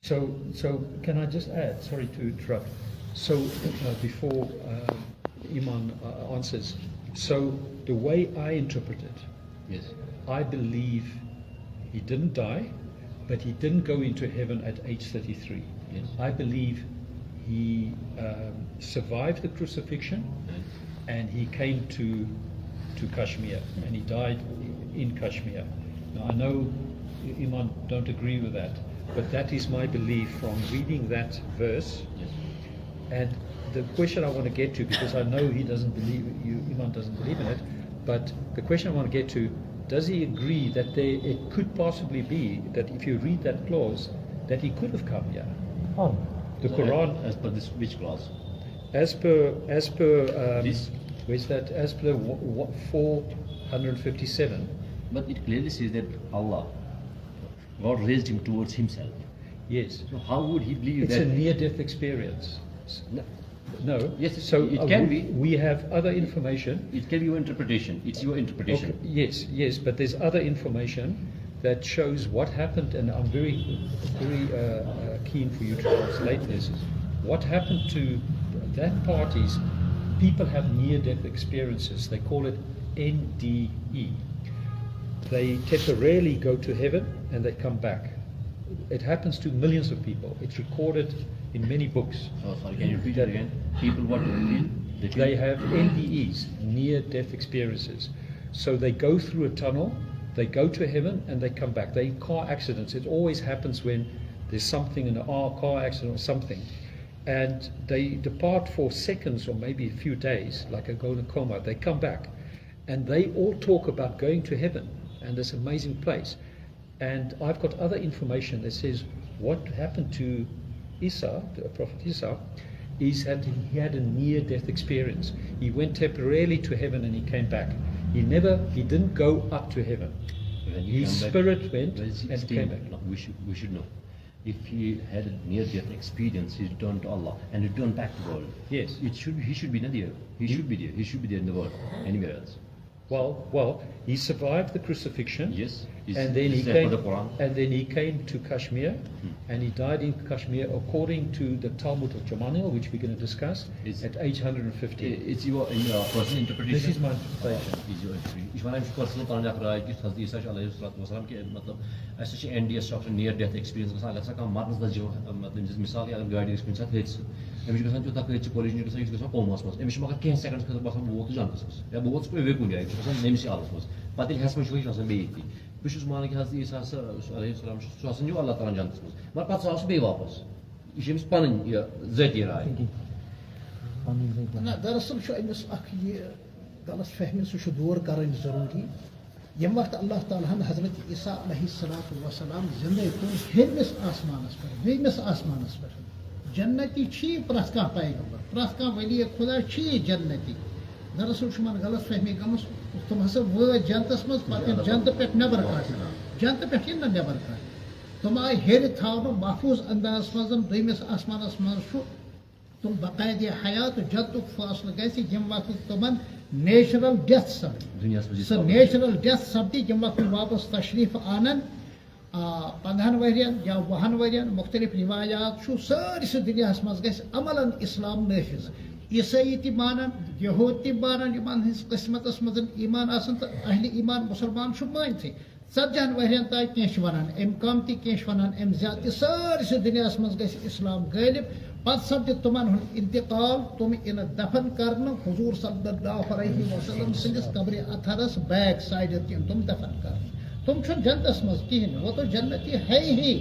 So can I just add, sorry to interrupt, so before Iman answers, so the way I interpret it, yes, I believe he didn't die, but he didn't go into heaven at age 33. Yes. I believe he survived the crucifixion, yes, and he came to Kashmir, and he died in Kashmir. Now I know Iman don't agree with that, but that is my belief from reading that verse. yes. And the question I want to get to, because I know he doesn't believe, Iman doesn't believe in it, but the question I want to get to, does he agree that it could possibly be that if you read that clause, that he could have come here? Oh. The Quran, As per this, which clause? as per This. where's that? As per 457. But it clearly says that God raised him towards himself. Yes. So how would he believe It's that? a near-death experience. No. Yes, So it can be. We have other information. It can be your interpretation. It's your interpretation. Okay, yes, but there's other information that shows what happened, and I'm very keen for you to translate this. What happened to that part is people have near-death experiences. They call it NDE. They temporarily go to heaven and they come back. It happens to millions of people. It's recorded in many books. Oh, sorry, can you repeat that again? People what do They have NDEs, near-death experiences. So they go through a tunnel, they go to heaven, and they come back. They're in car accidents. It always happens when there's something in a car accident or something. And they depart for seconds or maybe a few days, like a go in a coma. They come back. And they all talk about going to heaven and this amazing place. And I've got other information that says what happened to Isa, the Prophet Isa, is that he had a near-death experience. He went temporarily to heaven and he came back. He didn't go up to heaven. His spirit went and came back. No, we should know. If he had a near-death experience, he returned to Allah and returned back to the world. Yes. He should be not there. He should be there. He should be there in the world. Anywhere else. Well, he survived the crucifixion. Yes. And then he came to Kashmir, and he died in Kashmir according to the Talmud of Jamanil, which we're going to discuss, at age 150. It's your personal interpretation. This is my interpretation. It's your interpretation. I'm personal talk कि Hazrat Isa alayhi wasallam के मतलब ऐसे ची NDS structure near death experience गसा अगर सा मारने दा जो मतलब जिस मिसाल अगर गाड़ी experience साथ है एमिश गसान जो तक है collision गसा इसको कोमास मस एमिश मगर कहीं seconds के बस वो तो जानते मस या बहुत कोई वे कुछ है गसान नेमसी आलस मस पतिल हैस में शुरू गसान बेइती بہٕ چھُس مانان کہِ حضرت عیسیٰ علیہ السلام سُہ ہسا نیوٗ اللہ تعالیٰ جنتس منٛز مگر پتہٕ ژاو سُہ بیٚیہِ واپس یہِ چھِ أمِس پنٕنۍ یہِ ذٲتی راے نہ دراصل چھُ أمِس اکھ یہِ غلط فہمی سُہ چھُ دوٗر کَرٕنۍ ضروٗری ییٚمہِ وقتہٕ اللہ تعالیٰ ہن حضرت عیسیٰ علیہ الصلوۃ والسلام زِندَے کوٚر ہیٚرمِس آسمانس پٮ۪ٹھ بیٚیِمِس آسمانس پٮ۪ٹھ جنتی چھِ یہِ پرٛٮ۪تھ کانٛہہ پیغمبر پرٛٮ۪تھ کانٛہہ ؤلی خۄدا چھِ یہِ جنتی دراصل چھُ یِمن غلط فہمی گٔمٕژ تِم ہسا وٲتۍ جنتس منٛز پتہٕ یِن جنتہٕ پٮ۪ٹھ نٮ۪بر کڑنہٕ جنتہٕ پٮ۪ٹھ یِن نہٕ نٮ۪بر کڑنہٕ تِم آیہِ ہیٚرِ تھاونہٕ محفوظ اندازس منٛز دوٚیمِس آسمانس منٛز چھُ تِم باقاعدٕ حیات جنتُک فٲصلہٕ گژھِ ییٚمہِ وقتہٕ تِمن نیچرل ڈیتھ سپدِ سۄ نیچرل ڈیتھ سپدِ ییٚمہِ وقتہٕ واپس تشریٖف انن 15 ؤرین یا 20 ؤرین مختلف رِوایات چھُ سٲرسٕے دُنیاہس منٛز گژھِ عملن اسلام نٲفِظ عیسٲیی تہِ مانن یہوٗد تہِ مانن یِمن ہٕنٛدِس قٕسمتس منٛز ایٖمان آسان تہٕ اہلِ ایٖمان مُسلمان چھُ مٲنتھٕے 40 ؤرین تانۍ کینٛہہ چھِ ونان امہِ کم تہِ کینٛہہ چھِ ونان امہِ زیادٕ تہِ سٲرسٕے دُنیاہس منٛز گژھِ اسلام غٲلب پتہٕ سپدِ تِمن ہُنٛد انتقال تِم یِنہٕ دفن کرنہٕ حضوٗر صلی اللہ علیہ وسلم سٕنٛدِس قبرِ اطہرس بیک سایڈٕ یِن تِم دفن کرنہٕ تِم چھُنہٕ جنتس منٛز کِہینۍ وہ تو جنتی ہے ہی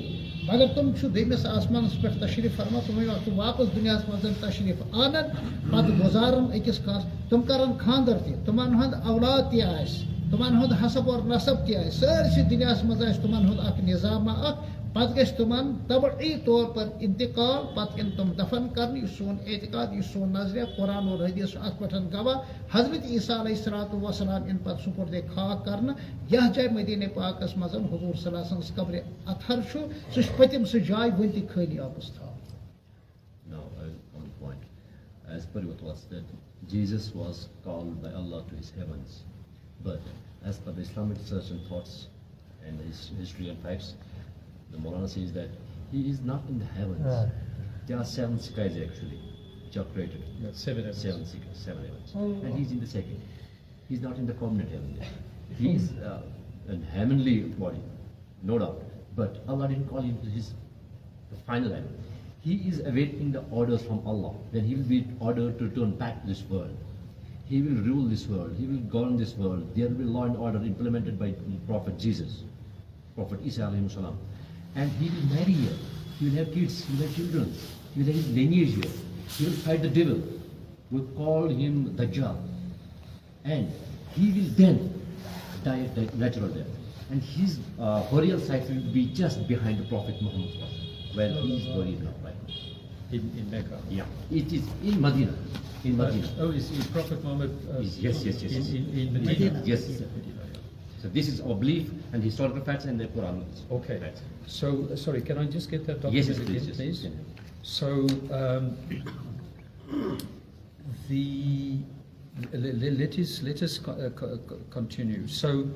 مگر تِم چھُ دوٚیمِس آسمانس پٮ۪ٹھ تشریٖف فرما تِم وقتہٕ واپس دُنیاہس منٛز تشریٖف انن پتہٕ گُزارن أکِس کانٛہہ تِم کرن خانٛدر تہِ تِمن ہُنٛد اولاد تہِ آسہِ تِمن ہُنٛد حسب اور نسب تہِ آسہِ سٲرسٕے دُنیاہس منٛز آسہِ تِمن ہُنٛد اکھ نظامہ اکھ پتہٕ گژھِ تِمن طبعی طور پر انتقال پتہٕ یِن تِم دفن کرنہٕ یہِ سون اعتقاد یہِ سون نظریہ قرآن اور حدیث چھُ اتھ پٮ۪ٹھ گواہ حضرت عیسیٰ علیہ الصلوۃ والسلام یِن پتہٕ سُپرد خاک کرنہٕ یتھ جایہِ مدیٖنہ پاکس منٛز حضوٗر صلی اللہ علیہ وسلم قبرِ اطہر چھُ سُہ چھُ پٔتِم سُہ جاے وُنہِ تہِ خٲلی آبس تھاوان. Now, on point, as per what was said, Jesus was called by Allah to his heavens, but as per the Islamic research and thoughts and his history and facts, the Maulana says that He is not in the heavens. There are 7 skies actually, which are created. Yeah, 7 heavens. 7 skies, 7 heavens. And he's in the second. He's not in the permanent heaven there. He is a heavenly body, no doubt. But Allah didn't call him to the final heaven. He is awaiting the orders from Allah. Then he will be ordered to return back to this world. He will rule this world. He will govern this world. There will be law and order implemented by Prophet Jesus, Prophet Isa alayhi salam. And he will marry here. He will have kids. He will have children. He will have his lineage here. He will fight the devil. We'll call him Dajjal. And he will then die a natural death. And his burial site will be just behind the Prophet Muhammad, where he is buried now, right now. In Mecca? Yeah. It is in Medina. In Medina. Oh, is Prophet Muhammad? Yes. In Medina? Yes. So this is our belief and historical facts and the Quran. Okay. Facts. So, sorry, can I just get that document again, please? Yes. So, let us continue. So,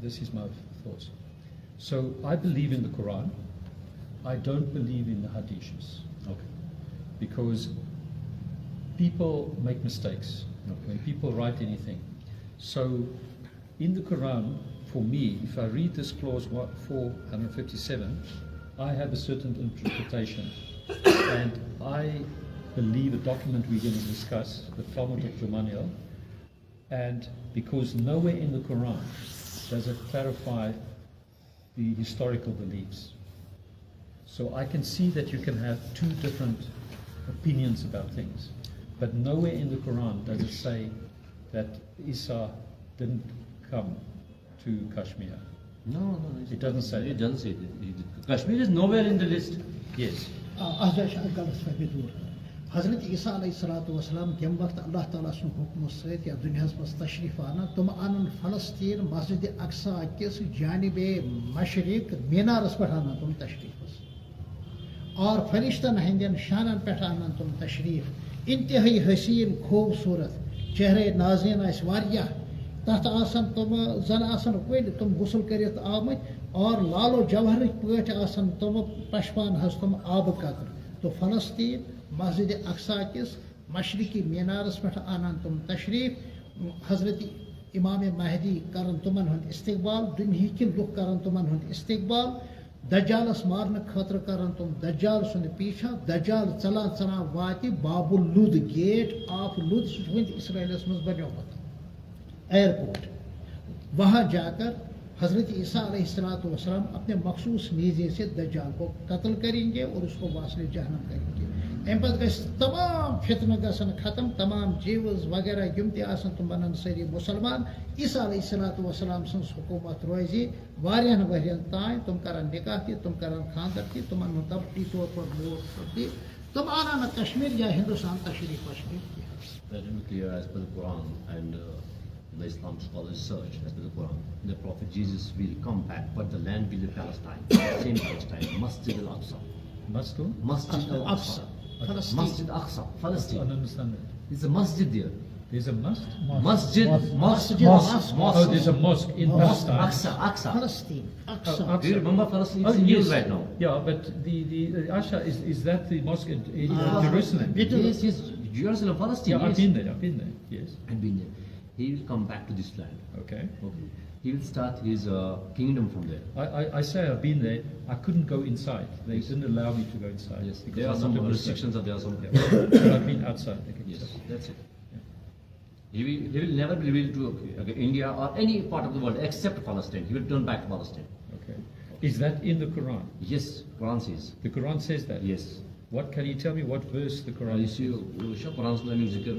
this is my thoughts. So, I believe in the Quran. I don't believe in the hadiths. Okay. Because people make mistakes when people write anything. So, in the Quran, for me, if I read this clause 457, I have a certain interpretation, and I believe a document we're going to discuss, the Talmud of Gamaliel, and because nowhere in the Quran does it clarify the historical beliefs. So I can see that you can have 2 different opinions about things, but nowhere in the Quran does it say that Isa didn't come to Kashmir. No. It doesn't say It that. doesn't say that. Kashmir is nowhere in the list. Yes. حضرت عیسیٰ علیہ الصلوۃ والسلام تم وقت اللہ تعالیٰ سن حکم سۭتۍ یا دنیاہس منٛز تشریف آنا تم انن فلسطین مسجد اقصا کس جانب مشرق مینارس پٮ۪ٹھ انن تم تشریف اور فرشتن ہندین شانن پٮ۪ٹھ انن تم تشریف انتہائی حسین خوبصورت چہرے ناظرین آس واریاہ تحت آسن تم زن آسن کُلۍ تم غسل کٔرِتھ آمٕتۍ اور لالو جوہرٕکۍ پٲٹھۍ آسن تم پشپان حظ تم آبہٕ قطرٕ تو فلسطین مسجد اقصا کس مشرقی مینارس پہ آنان تم تشریف حضرت امام مہدی کرن تمن ہند استقبال دنہیکۍ لُکھ کرن تمن ہند استقبال دجالس مارن خاطر کرن تم دجال سند پیچھا دجال ژلان ژلان واتہِ باب اللد گیٹ آف لد سہ اسرائیلس مز بنیومت ایئرپورٹ وہاں جا کر حضرت عیسیٰ علیہ الصلوۃ والسلام اپنے مخصوص نیزے سے دجال کو قتل کریں گے اور اس کو واصل جہنم کریں گے. امہ پتہ گژھِ تمام فتنہ گژھن ختم تمام جیوز وغیرہ یم تہِ آسن تم بنن سٲری مُسلمان. عیسیٰ علیہ الصلوۃ والسلام سٕنٛز حکومت روزِ واریاہن ؤرین تام تم کرن نکاح تہِ تم کرن خاندر تہِ تمن ہُنٛد طبقی طور پر موت تہِ تم آنن نہٕ کشمیر یا ہندوستان تشریف وشریف کینٛہہ. Let me clear as per the Quran and the Islam scholars search as per the Quran. The Prophet Jesus will come back, but the land will be Palestine, same Palestine, Masjid Al-Aqsa. Masjid Al-Aqsa. Masjid Al-Aqsa, Palestine. I don't understand that. There's a masjid there. There's a mosque? Masjid. Oh, there's a mosque in Palestine. Aqsa. Palestine. Aqsa. Do you remember Palestine? It's in news right now. Yeah, but the Aqsa, is that the mosque in Jerusalem? Yes, Jerusalem, Palestine. Yeah, yes. I've been there, yes. I've been there. He will come back to this land. Okay. He will start his kingdom from there. I say I've been there. I couldn't go inside. They didn't allow me to go inside. Yes, because there are I'm some not a Muslim. restrictions and there are some. But I've been outside. Yes, that's it. He will never be able to India or any part of the world except Palestine. He will turn back to Palestine. Okay. Is that in the Quran? Yes, Quran says. The Quran says that? Yes. What can you tell me what verse the Quran You see, Quran's zikr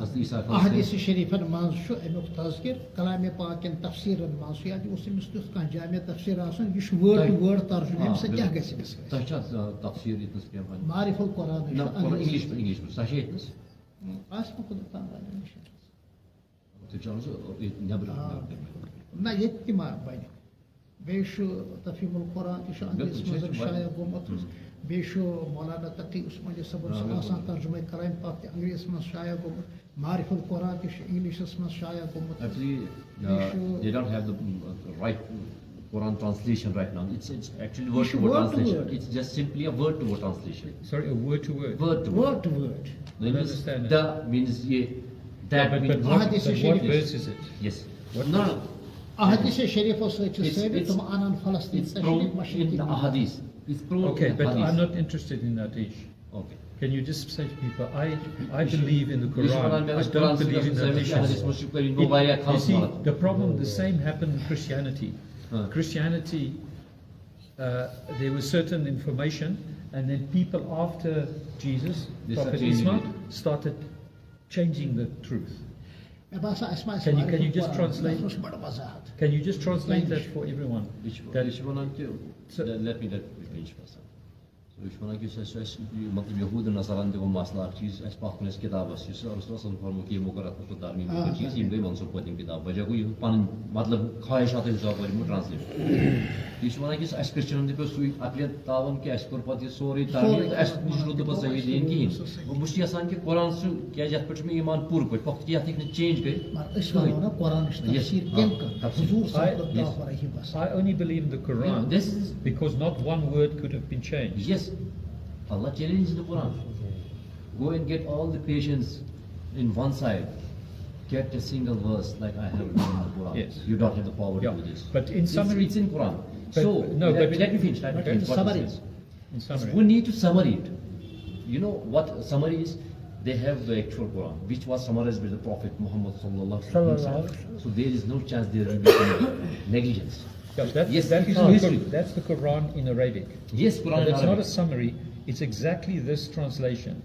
as the Isa احادیث شریفن منٛز چھُ امیُک تذکر کلامِ پاک کٮ۪ن تفسیٖرن منٛز چھُ یا اوس أمِس تیُتھ کانٛہہ جامع تفسیٖر آسان یہِ چھُ وٲڈ ٹُو وٲڈ ترجمہٕ اَمہِ سۭتۍ کیٛاہ گژھِ أمِس تۄہہِ چھا تفسیٖر ییٚتنس پیٚوان معرف القرآن انگلش پٲٹھۍ سۄ چھِ ییٚتنس آسہِ نہٕ خۄدا تعالیٰ نِش تُہۍ چھِو سُہ نٮ۪برٕ نہ ییٚتہِ تہِ ما بنہِ بیٚیہِ چھُ تفیٖم القرآن تہِ چھُ انگریٖزیس منٛز شایع گوٚمُت بیٚیہِ چھُ مولانا تقی عثمانی صٲبن چھُ آسان ترجمہ کلام پاک تہِ انگریٖزیس منٛز شایع گوٚمُت معرف القرآن تہِ چھُ انگلشس منٛز شایع گوٚمُت Actually, they don't have the right Quran translation right now. It's actually word to word translation. It's just simply a word to word translation. Sorry, a word to word. Word to word. Word to word. I don't understand it. The means ye. That But means what Ahadith verse is it? yes. What No. Ahadith Sharif also it's It's Anan Palestine. it's prone in the ahadith. It's prone Okay, in but hadith. I'm not interested in that ish. Okay. Can you just say to people, I believe in the Quran, I don't believe in that ish. You see, the problem, the same happened in Christianity. Christianity, there was certain information, and then people after Jesus, Prophet Islam, started changing the truth. Can you just translate? Can you just translate that for everyone? That is, let me finish first. So which one I guess as मतलब यहूद नसारान देखो मासला चीज़ ऐस पाक में इस किताब है जिससे और उसमें संफर्म की मुकर्रर को दार्मी में चीज़ ये गई मंसूर पतिम किताब वजह को ये पान मतलब ख्वाहिशात हिसाब पर ये translate which one I guess as Christian देखो सुई अपने तावन के ऐस पर पति सोरी तार्मी ऐस निश्चित तो बस सही दिन की वो मुश्किल आसान के कुरान से क्या जात पर में ईमान पूर्ण कोई पक्की याद एक ने चेंज करे I only believe in the Quran because not one word could have been changed. Yes, Allah challenges the Quran. Go and get all the patients in one side. Get a single verse like I have written in the Quran. Yes. You don't have the power to do this. But in summary, it's in Quran. But, So no, let but me finish. Let me finish what it says. in summary, We need to summary it. You know what summary is? They have the actual Quran, which was summarized by the Prophet Muhammad sallallahu alaihi wasallam. So there is no chance there will be some negligence. yes, that is history. that's the Quran in Arabic. Yes, Quran. But it's in not a Arabic. summary. It's exactly this translation.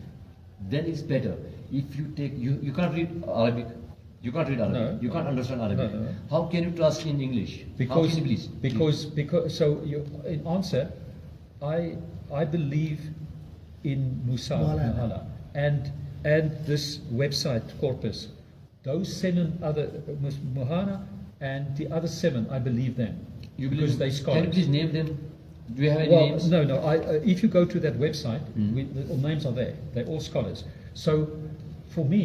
Then it's better if you take you can't read Arabic. You can't read Arabic. No. You can't understand Arabic. No. How can you trust in English? How can you please? Because so in answer, I believe in Musa and Allah and this website corpus. Those 7 other Muhana and the other 7, I believe them. You because believe? they scholars. Can you please name them? Do you have any names? No. If you go to that website, the names are there. They're all scholars. So, for me,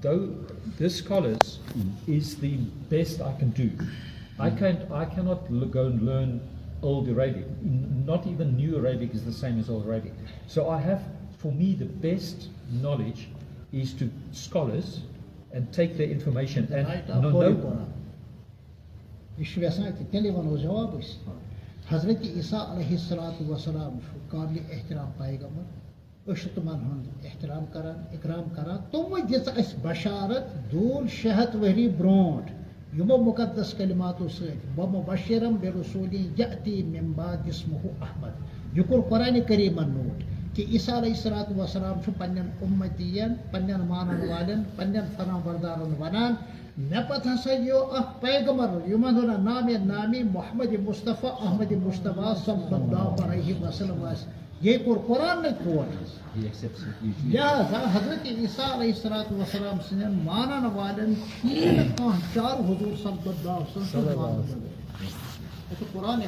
though this scholars is the best I can do. I cannot go and learn old Arabic. Not even new Arabic is the same as old Arabic. So I have, for me, the best knowledge is to scholars and take their information and Hazreti İsa aleyhissalatu vesselam şu kabli ihtiram peygamber ışıtman hund ihtiram karan ikram karan tumu diz as basharat dul shahat wahri brond yumo muqaddas kalimatu sayt wa mubashiran bi rasulin yati min ba'd ismuhu ahmad yukur Qur'an-i Karim an-nur ki İsa aleyhissalatu vesselam şu pannan ummatiyan pannan manan walen pannan faran vardaran wanan Mepat hasayo peygamber yumaduna nami Muhammad Mustafa Ahmad Mustafa sallallahu aleyhi ve sellem ye Kur'an ne kuwa He accepts it. ya Hazreti İsa aleyhissalatu vesselam sinen manan walen teen char huzur sallallahu aleyhi ve sellem это Qur'an hai.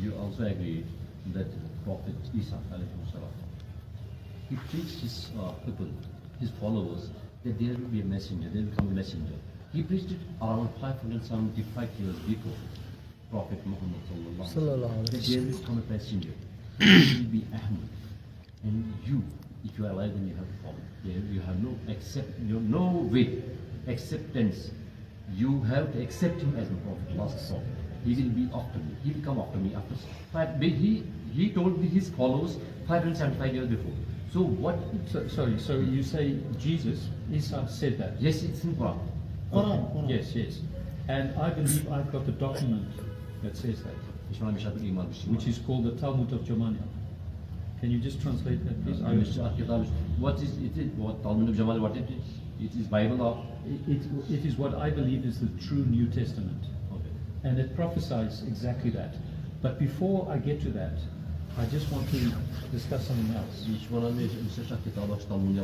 You also agree that Prophet Isa alayhi salam he preached his people, his followers, that there will be a messenger, there will come a messenger. He preached it around 575 years before Prophet Muhammad sallallahu alaihi wasallam. That there will come a messenger. He will be Ahmad. And you, if you are alive, then you have to follow. You have no way acceptance. You have to accept him as the Prophet, last prophet. He will be after me. He will come after me after 5. He told his followers 575 years before. So what? So you say Jesus, Isa said that? Yes, it's in Quran. Quran. Yes. And I believe I've got the document that says that, which is called the Talmud of Jamania. Can you just translate that, please? What is it? What Talmud of Jamania? What it is? It is Bible or? It is what I believe is the true New Testament. Okay. And it prophesies exactly that. But before I get to that, I just want to discuss something else. Each one of these is such a Talmud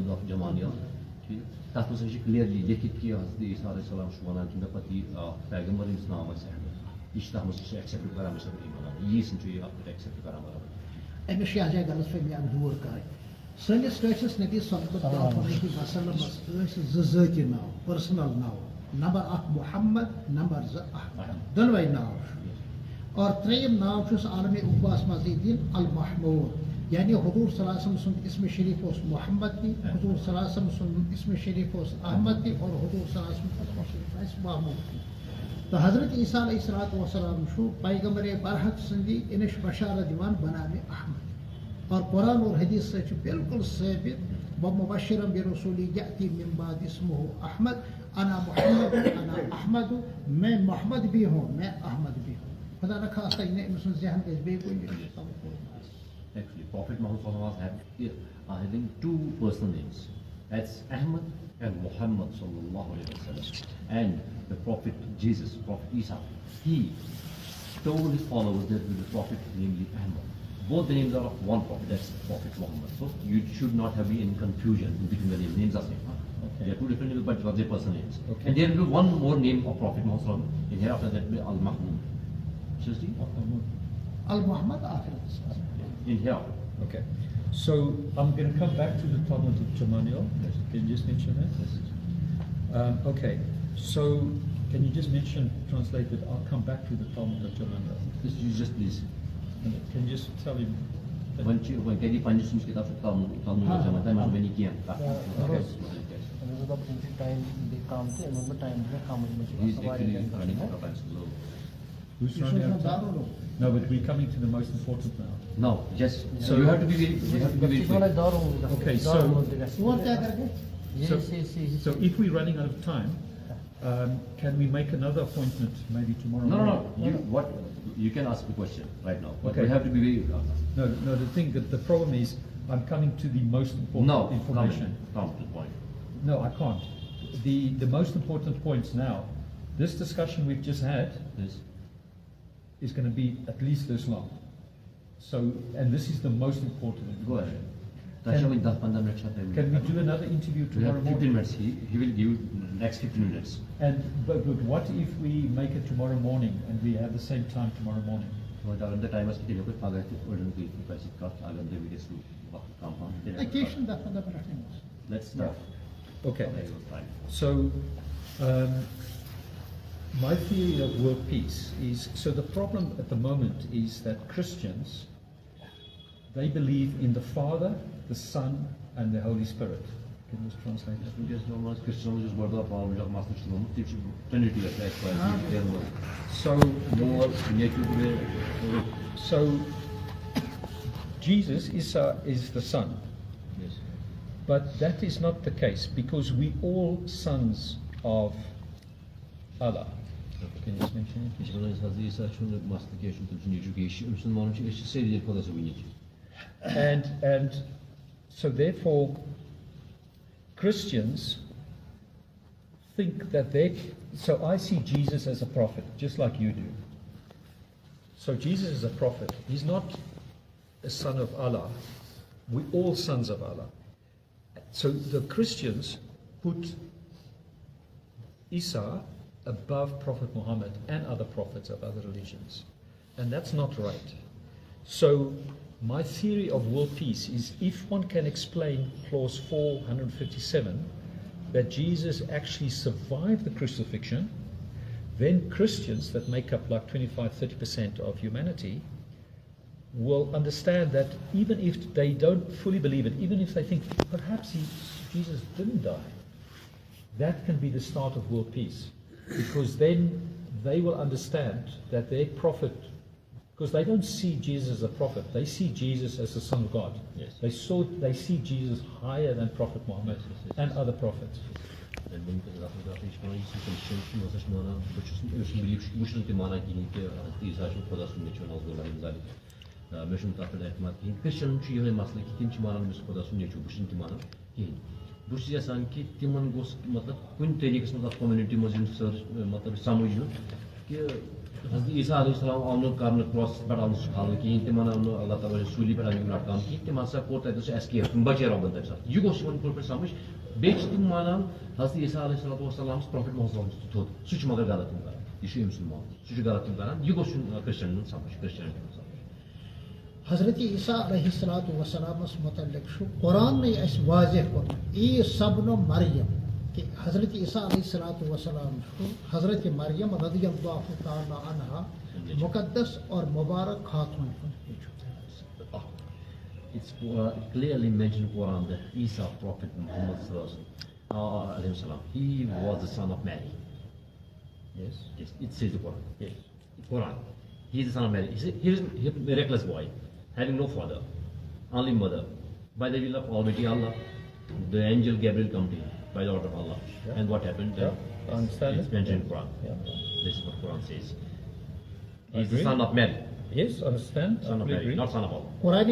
of Jamania. That was actually clearly लिखित किया हज़रत ईसा अलैहिस्सलाम शुमाना की नपति पैगंबर इस्लाम से इस तरह से एक्सेप्ट करा मुझे ईमान ये संचुई आप एक्सेप्ट करा हमारा Emis şahja galas fe mi dur kay Sanis Nabi sallallahu aleyhi ve sellem zati now personal now number 1 محمد نمبر 2 احمد دونوے ناو اور تریم ناو چھس عالم عقباس مزید المحمود یعنی حضور صلی اللہ علیہ وسلم سن اسم شریف اس محمد کی حضور صلی اللہ علیہ وسلم سن اسم شریف اس احمد کی اور حضور صلی اللہ علیہ وسلم اسم شریف اس محمود کی تو حضرت عیسیٰ علیہ السلام شو پیغمبر برحق سندی انش بشارت دیوان بنام احمد اور قرآن اور حدیث سے بالکل ثابت ومبشرا برسول یأتی من بعد اسمه احمد انا محمد انا احمد میں محمد بھی ہوں میں احمد بھی ہوں خدا رکھا ہے انہیں ذہن کے بے کوئی Actually, Prophet Muhammad having two personal names. That's Ahmad and Muhammad sallallahu alaihi wasallam. And the Prophet Jesus, Prophet Isa, he told his followers that the Prophet namely Ahmad. Both the names are of one Prophet, that's Prophet Muhammad. So you should not have any confusion between the names. Names are same. Okay. They are two different names, but they're personal names. Okay. And there will be one more name of Prophet Muhammad in here after that will be Al-Mahmud. Seriously? Al-Muhammad after this. In here. Okay. So I'm going to come back to the Talmud of Jamaniel. Yes. Can you just mention that? Yes. Okay. So can you just mention, translate that I'll come back to the Talmud of Jamaniel. Just please. Can you just tell him? When can you find this kitab of Talmud of Jamaniel? When you can. Okay. He's actually running out of time. Who's running out of time? No, but we're coming to the most important now. No, yes. So you have to be very quick. Okay, so if we're running out of time, can we make another appointment maybe tomorrow morning? No. You can ask the question right now. But Okay. we have to be very. No. The problem is I'm coming to the most important information. Come to the point. No, I can't. The most important points now. This discussion we've just had. Yes. Is going to be at least this long. So, and this is the most important. Go ahead. Can we do another interview tomorrow morning? 15 minutes. He will give you next 15 minutes. And but what if we make it tomorrow morning and we have the same time tomorrow morning? The time is to let's start. Okay. So. My theory of world peace is, so the problem at the moment is that Christians, they believe in the Father, the Son, and the Holy Spirit. Can you just translate that? So Jesus is the Son. Yes. But that is not the case because we all sons of Allah. Can you just mention it? And so therefore Christians think that so I see Jesus as a prophet, just like you do. So Jesus is a prophet. He's not a son of Allah. We're all sons of Allah. So the Christians put Isa above Prophet Muhammad and other prophets of other religions. And that's not right. So my theory of world peace is if one can explain clause 457 that Jesus actually survived the crucifixion, then Christians that make up like 25-30% of humanity will understand that even if they don't fully believe it, even if they think perhaps Jesus didn't die, that can be the start of world peace. Because then they will understand that their prophet, because they don't see Jesus as a prophet, they see Jesus as the Son of God. Yes. They see Jesus higher than Prophet Muhammad and other prophets. بہت یژھان کہ تمن گوٚژھ مطلب کُنہِ طریٖقَس منٛز اَتھ community منٛز یُن مطلب سَمجھنہٕ کہِ حضرت عیسیٰ علیہ السلام آو نہٕ کرنہٕ کرٛاسَس پٮ۪ٹھ آو نہٕ سُہ کھالنہٕ کِہیٖنۍ تِمن آو نہٕ اللہ تعالیٰ سوٗلی پٮ۪ٹھ آو یِم لٹکاونہٕ کِہیٖنۍ تِم ہسا کوٚر تَتہِ سُہ ایسکیپ تِم بچے رۄبَن تَمہِ ساتہٕ یہِ گوٚژھ یِمن پوٗرٕ پٲٹھۍ سَمجھ بیٚیہِ چھِ تِم مانان حضرت عیسیٰ علیہ السلام پرٛافِٹ محمد چھُ تھوٚد سُہ چھُ مگر غلط تِم کران یہِ چھُ أمۍ سُنٛد مانُن سُہ چھُ غلط تِم کران یہِ گوٚژھ یُن کرسچنن سَمجھ کرسچنٹی ہُنٛد سَمجھ حضرت عیسیٰ علیہ السلام متعلق قرآن نے اس واضح کوٚرمُت عیٖسیٰ ابن مریم کہ حضرت عیسیٰ علیہ السلام کو حضرت مریم رضی اللہ تعالی عنہ مقدس اور مبارک خاتون. It's clearly mentioned in Quran that Isa, Prophet Muhammad alayhi salam, he was the son of Mary. Yes, it says the Quran. Yes, Quran. He is the son of Mary. He is a miraculous boy, having no father, only mother. By the will of Almighty Allah, the angel Gabriel come to him by the order of Allah. Yeah. And what happened? Yeah. Understand it's mentioned in Quran. Yeah. This is what Quran says. He is the son of Mary. Yes, understand. Son of Mary, not son of Allah. But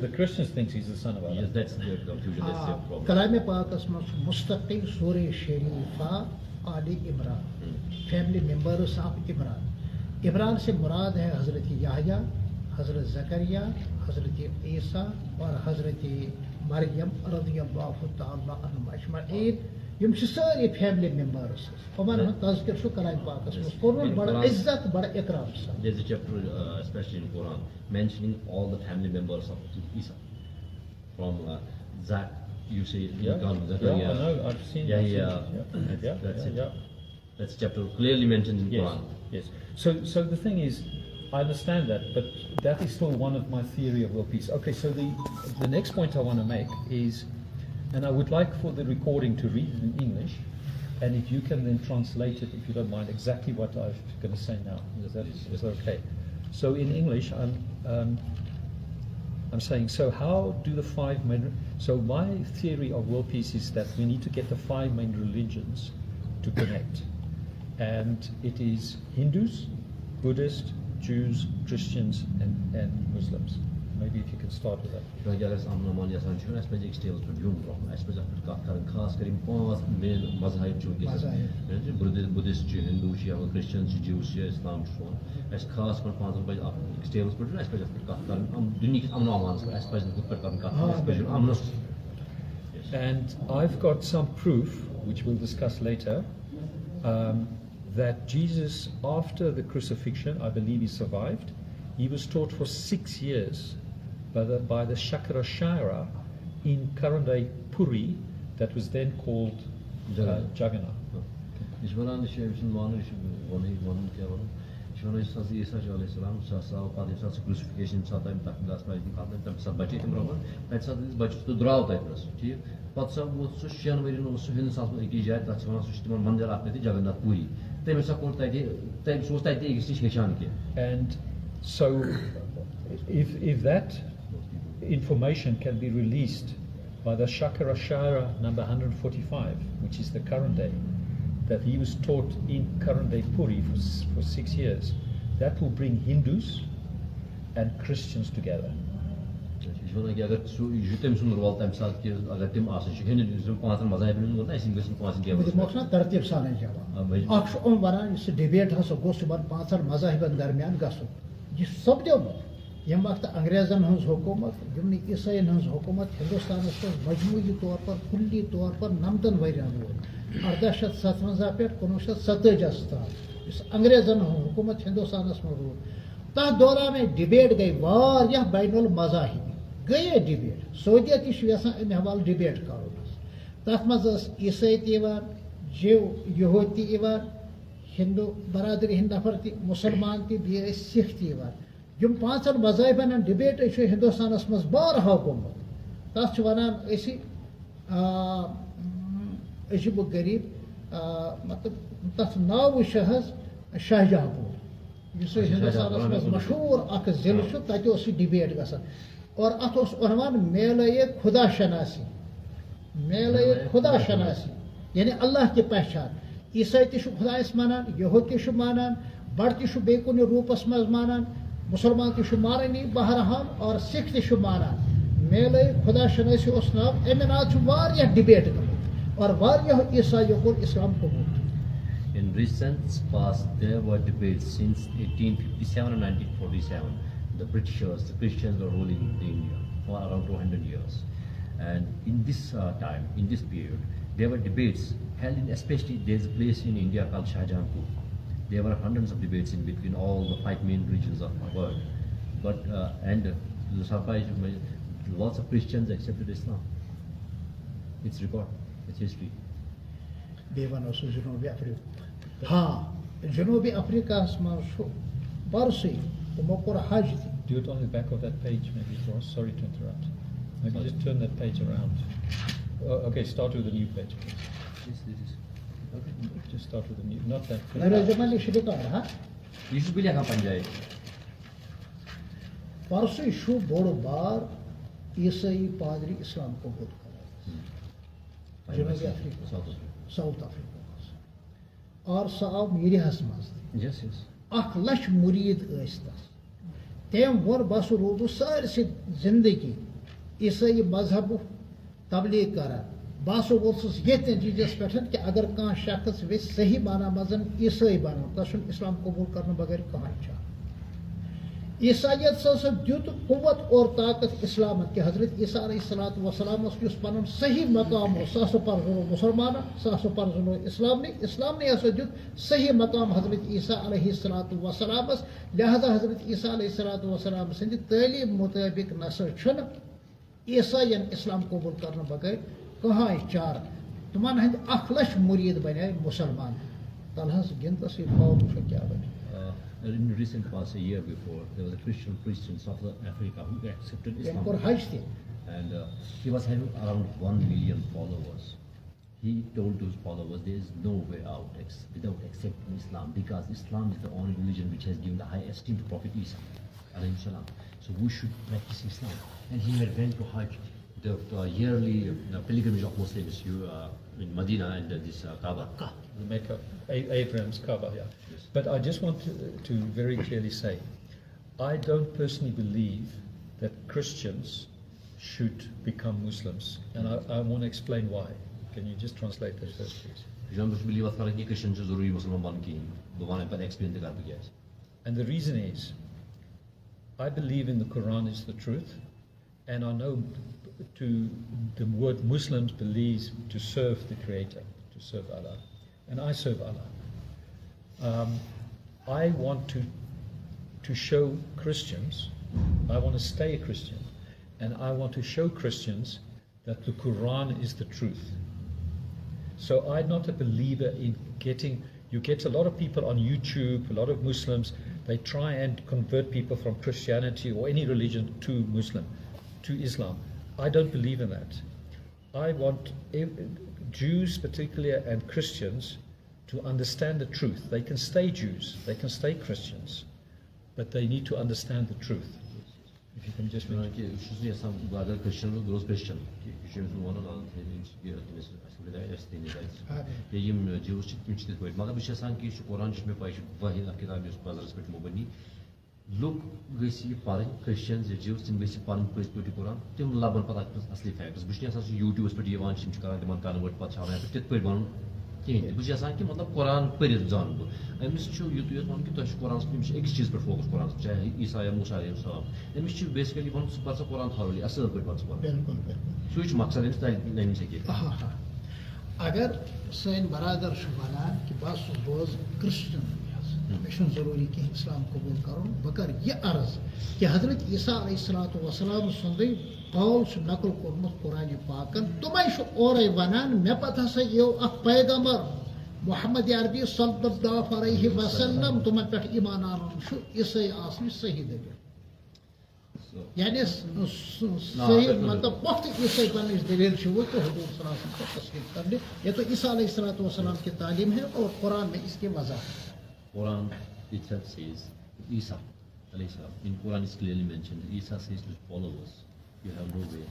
the Christians think he's the son of Allah. Yes, that's the confusion. That's the problem. Kalam Pak Mustaqil Surah Sharifa Ali Imran. Family members of Imran. Imran se murad hai Hazrat Yahya, Hazrat Zakaria, Hazrat Isa और हज़रत मरियम रज़ियल्लाहु ताला अन्हा अजमईन यम सारे family members उमन तज़किर शु करान पाकस में बड़ा इज्जत बड़ा इकराम से. There's a chapter especially in Quran mentioning all the family members of Isa from Zak, you say Zakaria. I know, I've seen that's chapter clearly mentioned in Quran. Yes. So the thing is, I understand that, but that is still one of my theory of world peace. Okay, so the next point I want to make is, and I would like for the recording to read it in English, and if you can then translate it, if you don't mind, exactly what I'm going to say now. Is that okay? So in English, I'm saying, so how do the five main... So my theory of world peace is that we need to get the five main religions to connect. And it is Hindus, Buddhists, Jews, Christians, and Muslims. Maybe if you can start with that. Buddhist, Hindu, Christians, Jews, Islam, and I've got some proof, which we'll discuss later, that Jesus, after the crucifixion, I believe he survived. He was taught for 6 years by the Shakarashara in current day Puri, that was then called Jagannath. And so if that information can be released by the Shakarashara number 145, which is the current day, that he was taught in current day Puri for 6 years, that will bring Hindus and Christians together. M وقت انگریزن ہنز حکومت یمن عیسائین ہنز حکومت ہندوستانس پر مجموعی طور پر کلی طور پر 19 ورین وول 1857 پہ 1947 تام اس انگریزن ہنز حکومت ہندوستانس میں روز تر دوران میں ڈبیٹ گئی واریاہ بین المذاہبی گئی ڈبیٹ سعودیہ تہ چھ یژھان امہ حوالہ ڈبیٹ کرُن تتھ منٛز ٲس عیسائی تہِ یِوان جِو یہود تہِ یِوان ہندو برادری ہٕنٛدۍ نفر تہِ مُسلمان تہِ بیٚیہِ ٲسۍ سِکھ تہِ یِوان یم 5 مذاہبن ڈبیٹ ہندوستانس مز بارہا گوٚمُت تتھ چھِ ونان أسۍ عجیب و غریب مطلب تتھ ناو چھِ حظ شاہ جہاں پوٗر یُس ہندوستانس مز مشہوٗر اکھ ضلعہٕ چھُ تتہِ اوس یہِ ڈبیٹ گژھان اور اتھ اوس عنوان میلے خدا شناسی میلے خدا شناسی یعنی اللہ کی پہچان عیسائی تہِ چھُ خدایس مانان یہود تہِ چھُ مانان بڑٕ تہِ چھُ بیٚیہِ کُنہِ روٗپس منٛز مانان مسلمان تہِ چھُ مانانی بہرحال اور سکھ تہِ چھُ مانان میلے خدا شناسی اوس ناو امہِ ناو چھُ واریاہ ڈبیٹ گٔمٕتۍ اور واریاہو عیسایو کوٚر اسلام قبوٗل. In recent past, there were debates since 1857 and 1947. The Britishers, the Christians were ruling India for around 200 years. And in this time, in this period, there were debates held in, especially there's a place in India called Shahjahanpur. There were hundreds of debates in between all the 5 main religions of the world. But, and the surprise, lots of Christians accepted Islam. It's recorded. It's history. بیٚیہِ وَنو سُہ جنوٗبی افریٖقہ ہاں جنوٗبی افریٖقاہَس منٛز چھُ پرسٕے تِمو کوٚر حج تہِ. Do it on the back of that page, maybe, for us. Sorry to interrupt. Maybe just turn that page around. Okay, start with the new page, please. This is. Okay. Just start with the new, not that. Narendra شریکار ہاں You should be like a Panjai. پرسٕے چھُ بوٚڑ بار عیسٲیی پادری اسلام قبوٗل کران جنوٗبی Africa south Africa اور سُہ آو میٖڈیاہس منٛز تہِ. Yes, yes. 1,00,000 مُریٖد ٲسۍ تَس. تٔمۍ ووٚن بہٕ ہسا روٗدُس سٲرسٕے زندگی عیسٲیی مذہبُک تبلیغ کران. بہٕ ہسا ووتھُس ییٚتھۍ نٔتیٖجس پٮ۪ٹھ کہِ اگر کانٛہہ شخص ویژھِ صحیح معنی منٛز عیسٲیی بنُن تس چھُنہٕ اسلام قبوٗل کرنہٕ بغٲر کٕہٕنۍ چانس. عیسائیت ہسا دیُت قوت اور طاقت اسلامت کہ حضرت عیسیٰ علیہ الصلوۃ والسلام یُس پنُن صحیح مقام اوس سُہ ہسا پرزنو مُسلمانن سُہ ہسا پرزنو اسلامنٕے ہسا دیُت صحیح مقام حضرت عیسیٰ علیہ الصلوۃ والسلامس. لہذا حضرت عیسیٰ علیہ الصلوۃ والسلام سٕنٛدِ تعلیٖم مُطٲبق نسا چھُنہٕ عیسائین اسلام قبوٗل کرنہٕ بغٲر کٕہٕنۍ چارٕ. تِمن ہٕنٛدۍ 1,00,000 مُریٖد بنے مُسلمان. تل حظ گِنٛدتس یہِ پاو وٕچھو کیٛاہ بنے. In recent past, a year before, there was a Christian priest in South Africa who accepted تٔمۍ Islam. کوٚر حج تہِ. And he was having around 1 million followers. He told to his followers there is no way out without accepting Islam, because Islam is the only religion which has given the high esteem to Prophet Isa alayhi salam. So we should practice Islam. And he went to Hajj, the yearly pilgrimage of Muslims in Medina and this Kaaba. The Mecca, Abraham's Kaaba, yeah. Yes. But I just want to very clearly say, I don't personally believe that Christians should become Muslims, and I want to explain why. Can you just translate that first, please? And the reason is, I believe in the Quran is the truth, and I know the word Muslims believes to serve the Creator, to serve Allah, and I serve Allah. I want to show Christians, I want to stay a Christian, and I want to show Christians that the Quran is the truth. So I'm not a believer in you get a lot of people on YouTube, a lot of Muslims, they try and convert people from Christianity or any religion to Islam. I don't believe in that. I want Jews particularly and Christians to understand the truth. They can stay Jews, they can stay Christians, but they need to understand the truth. If you can just mention. Look, Christians, Jews, and Quran, Tim Laban Asli factors, which is YouTube, but you want him to convert Pachan, which is like him on the Quran, period John. I miss you to one to touch Quran, exchange for focus Quran, Isaiah Musa, and so on. And miss you basically want to pass a Quran thoroughly, a circle once more. Switch Maxal in style, then you اگر سٲنۍ برادر چھُ وَنان کہِ بہٕ ہسا روزٕ Christian مےٚ چھُنہٕ ضروٗری کینٛہہ اسلام قبوٗل کَرُن بہٕ کَرٕ یہِ عرض کہِ حضرت عیسیٰ علیہ الصلوۃ والسلام سُنٛدٕے قول چھُ نقل کوٚرمُت قرآنِ پاکن تِمے چھُ اورَے وَنان مےٚ پتہٕ ہسا یِیو اکھ پیغمبر محمد عربی صلی اللہ علیہ وسلم تِمن پٮ۪ٹھ ایٖمان اَنُن چھُ عیسٲیی آسنٕچ صحیح دٔلیٖل یعنی صحیح مطلب پۄختہٕ عیسٲیی بننٕچ دٔلیٖل چھِ وہ کہ حضور صلی اللہ علیہ وسلم کو تسلیم کرنے یہ تو عیسیٰ علیہ الصلوۃ والسلام کی تعلیم ہے اور قرآن میں اس کی وضاحت ہے. Quran itself says Isa alayhi salam. In Quran is clearly mentioned. Isa says to his followers, you have no way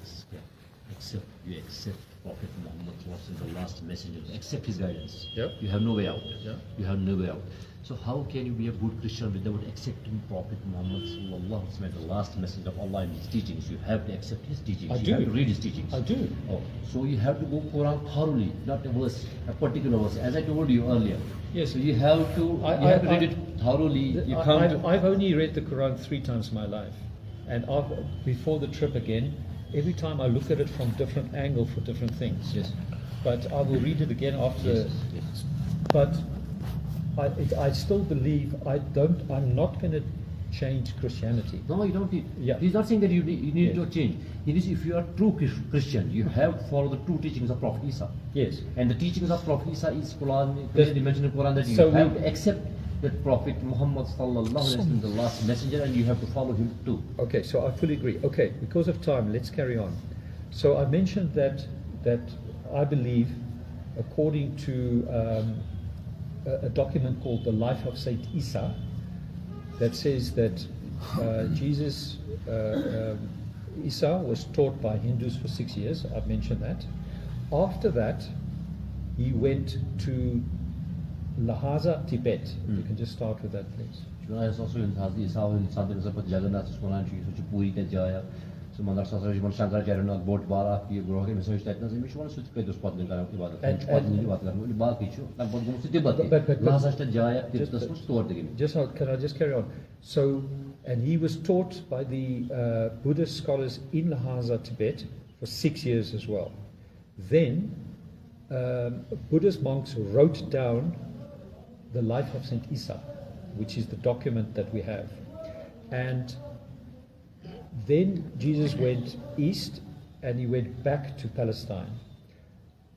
except you accept Prophet Muhammad was the last messenger. Accept his guidance. Yep. You have no way out. Yep. You have no way out. So how can you be a good Christian without accepting Prophet Muhammad sallallahu alaihi wasallam, the last messenger of Allah and his teachings? You have to accept his teachings. You have to read his teachings. I do. Oh, so you have to go Quran thoroughly, not a verse, a particular verse. As I told you earlier. Yes. So you have to read it thoroughly. I've only read the Quran 3 times in my life, and before the trip again, every time I look at it from different angle for different things. Yes. But I will read it again after. Yes. But I still believe I'm not going to change Christianity. No, you don't need. Yeah. He's not saying that you need Yes. to change. He is, if you are true Christian, you have to follow the true teachings of Prophet Isa. Yes. And the teachings of Prophet Isa is Quran. Clearly mentioned in Quran that you So have to accept that Prophet Muhammad sallallahu alaihi wasallam is the last messenger, and you have to follow him too. Okay, so I fully agree. Okay, because of time, let's carry on. So I mentioned that I believe, according to a document called the Life of Saint Isa, that says that Jesus, Isa was taught by Hindus for 6 years. I've mentioned that. After that, he went to Lhasa, Tibet. You can just start with that, please. Is also in Hazdi Isa in something about Jagannath Quran, which Puri te jaya. So Mandar Sasra Jiban Shankar Jarana Bot Bara ki grohe mein soch that na mich one such pe dos padne kara ibadat. Padne ibadat karna ba kichu. Lag bot gum se Tibet. Lhasa te jaya Tibet das mus tor degin. Can I just carry on? So, and he was taught by the Buddhist scholars in Lhasa, Tibet, for 6 years as well. Then Buddhist monks wrote down the life of Saint Isa, which is the document that we have. And then Jesus went east and he went back to Palestine.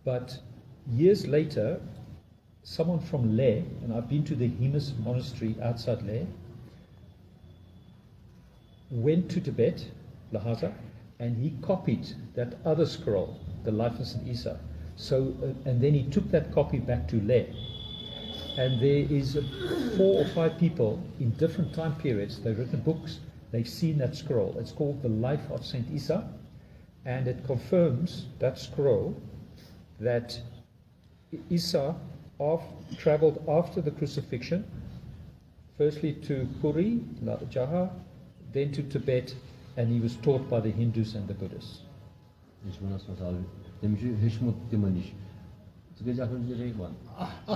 But years later, someone from Leh, and I've been to the Hemus monastery outside Leh, went to Tibet, Lhasa, and he copied that other scroll, the life of Saint Isa. So, and then he took that copy back to Leh. And there is 4 or 5 people in different time periods, they've written books, they've seen that scroll. It's called The Life of Saint Isa, and it confirms, that scroll, that Isa traveled after the crucifixion, firstly to Puri, Jaha, then to Tibet, and he was taught by the Hindus and the Buddhists.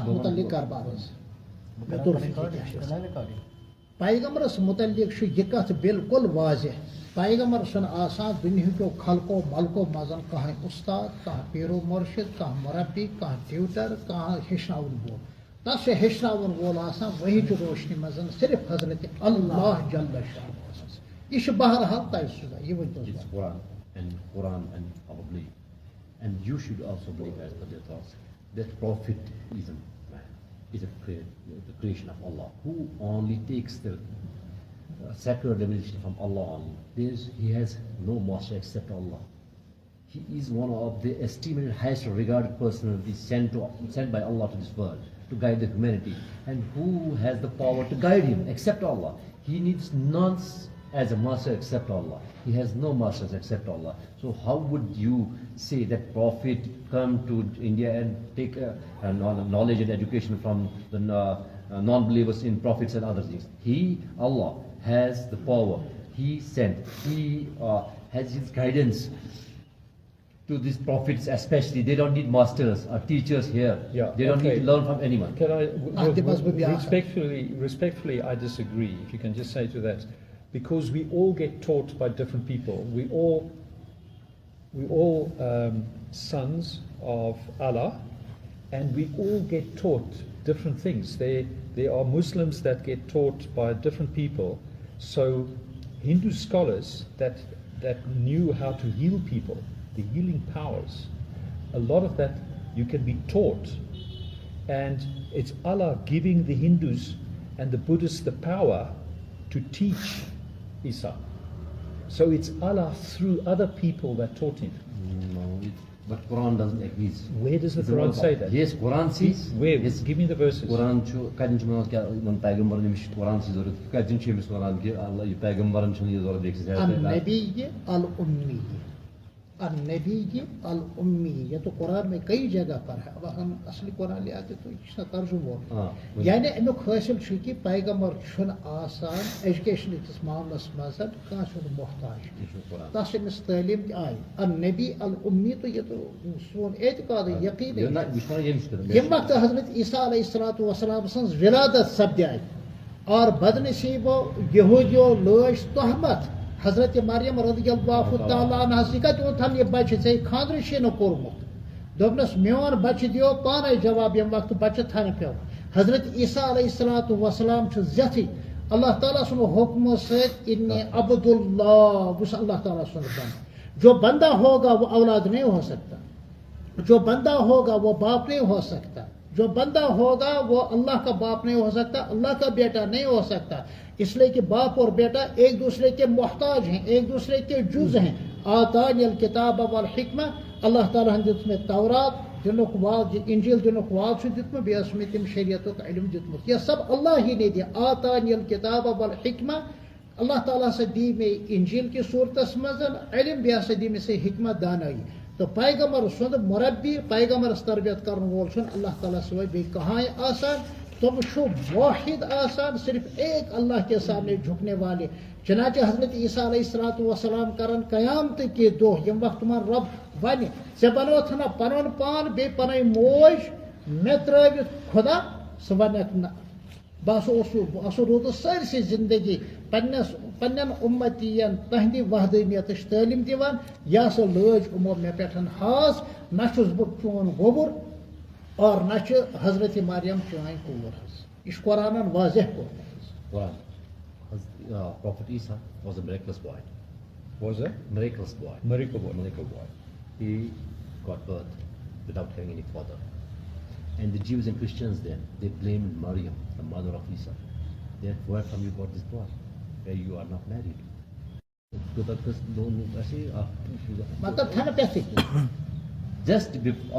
متعلق کاربارس پیغمبرس متعلق یہ کت بالکل واضح پیغمبر سن آسان دنیا کو خلقو ملکو مزن کہاں استاد کہاں پیرو مرشد کہاں مربی کہاں ٹیوٹر کہاں ہیچناون وول تس سے ہیچناون وول آسان وہی چ روشنی مزن صرف حضرت اللہ جل شانہ یہ بہرحال طے شدہ یہ ورن Quran and our belief. And you should also believe, as per their thoughts, that Prophet is a man, is the creation of Allah, who only takes the sacred revelation from Allah only. He has no master except Allah. He is one of the esteemed, highest regarded personalities sent by Allah to this world to guide the humanity. And who has the power to guide him except Allah? He needs none as a master except Allah. He has no masters except Allah. So how would you say that Prophet come to India and take knowledge and education from the non-believers in prophets and other things? Allah has the power. He sent. He has His guidance to these prophets especially. They don't need masters or teachers here. Yeah, they don't need to learn from anyone. Can I respectfully I disagree, if you can just say to that. Because we all get taught by different people. We all sons of Allah, and we all get taught different things. There are Muslims that get taught by different people. So Hindu scholars that knew how to heal people, the healing powers, a lot of that you can be taught. And it's Allah giving the Hindus and the Buddhists the power to teach Isa. So it's Allah through other people that taught him. No, but Quran doesn't agree. Where does the Quran say that? Yes, Quran says. Where? Yes. Give me the verses. Quran chu kadin chuma kya man paygambar ne mish Quran si zorat kadin chemis Quran ki Allah ye paygambaran chuni zorat dekse an-nabiy al-ummi النبی الأمی. یہ تو قرآن میں کئی جگہ پر ہے. اب ہم اصلی قرآن لے آتے تو اس کا ترجمہ ہو. یعنی امیک حاصل چھ کہ پیغمبر چھن آسان ایجوکیشن کس معاملس مز کانسہ محتاج تس امس تعلیم تہ آئی. النبی الأمی تو یہ تو سون اعتقاد یقین یم وقت حضرت عیسیٰ علیہ الصلوۃ والسلام سن ولادت سپدائے اور بدنصیبو یہودیو لوج تہمت حضرت مریم رضی اللہ تعالیٰ عنہ کت اوتھن یہ بچہ ے خاندر چھ کورمت دوپنس میون بچہ دیو پانے جواب یم وقت بچہ تھن پیو. حضرت عیسیٰ علیہ الصلوۃ والسلام چھ زیتھی اللہ تعالیٰ سن حکم سید انی عبداللہ بس اللہ تعالیٰ سن بندہ. جو بندہ ہوگا وہ اولاد نہیں ہو سکتا, جو بندہ ہوگا وہ باپ نہیں ہو سکتا, جو بندہ ہوگا وہ اللہ کا باپ نہیں ہو سکتا, اللہ کا بیٹا نہیں ہو سکتا. اس لیے کہ باپ اور بیٹا ایک دوسرے کے محتاج ہیں, ایک دوسرے کے جز ہیں. آتانی الکتاب والحکمہ, اللہ تعالیٰ دیت میں تورات دنک واد, انجیل دنک واد سے دیت میں بیس میں تم شریعتوں کا علم دیت میں. یہ سب اللہ ہی نے دیا. آتانی الکتاب والحکمہ, اللہ تعالیٰ سے دی میں انجیل کی صورت مزن علم, بیس دی میں سے حکمت دانائی. تو پیغمبر سند مربی, پیغمبر تربیت کرن وول سن اللہ تعالیٰ سے بے کہاں آسان. تم شو واحد آسان, صرف ایک اللہ کے سامنے جھکنے والے. چنانچہ حضرت عیسیٰ علیہ السلام کرن قیامت کے دو یم وقت من رب ون ژے بنوتھ نا پنن پان بے پنن موج مے ترٲوِتھ خدا, سہ ونکھ نہ بس روٗدُس سٲرسٕے زندگی پنن امتین تہندِ وحدانیتٕچ تعلیٖم دِوان. یہِ ہسا لٲج یِمو مےٚ پٮ۪ٹھ ہاس. نہ چھُس بہٕ چون گوٚبُر اور نہ چھِ حضرت مریم چٲنۍ کوٗر حظ. یہِ چھُ قرآنن واضح کوٚرمُت. Prophet Isa was a miraculous boy. Was a Miraculous boy. miracle boy. Miracle boy. He got birth without having any father. And the Jews and Christians then, they blamed Maryam, the mother of Isa. That where from you got this boy, where you are not married. मतलब था ना पैसे Just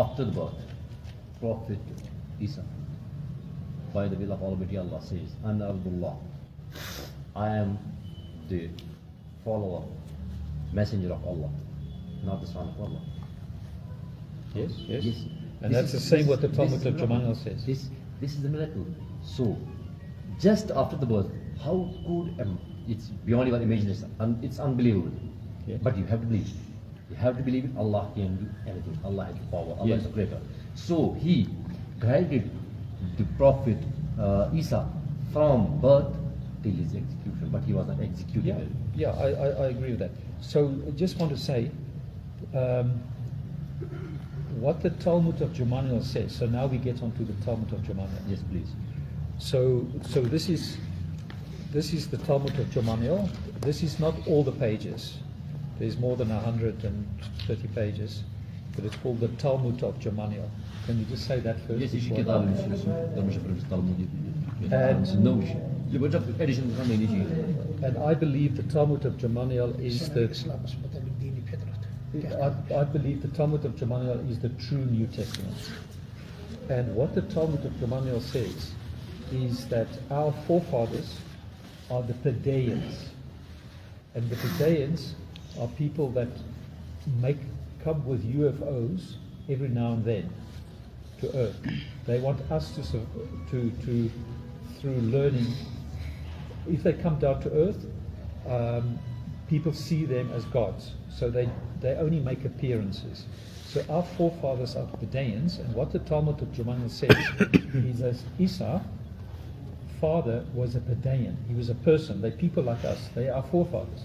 after the birth, Prophet Isa, by the will of Almighty Allah, says, Ana Abdullah, I am the follower, messenger of Allah, not the son of Allah. Yes, yes. Yes. And that's the same what the Talmud of Jamanil says. This is the miracle. So, just after the birth, how could it's beyond your imagination, it's unbelievable. Yes. But you have to believe. You have to believe it. Allah can do anything. Allah has the power. Allah Yes. is the creator. So He guided the Prophet Isa from birth till his execution, but he was not executed. Yeah, I agree with that. So I just want to say what the Talmud of Jamanil says. So now we get on to the Talmud of Jamanil. Yes, please. So this is the Talmud of Jamanil. This is not all the pages. There's more than 130 pages, but it's called the Talmud of Jamanil. Can you just say that first? Yes, you before I- And I believe the Talmud of Jamanil is the I believe the Talmud of Jamanil is the true New Testament. And what the Talmud of Jamanil says is that our forefathers are the Pedayans. And the Pedayans are people that come with UFOs every now and then to Earth. They want us to through learning, if they come down to Earth, people see them as gods. So they only make appearances. So our forefathers are Pedayans, and what the Talmud of Jamanil says is that Isa, father, was a Pedayan. He was a person. They're people like us. They are forefathers.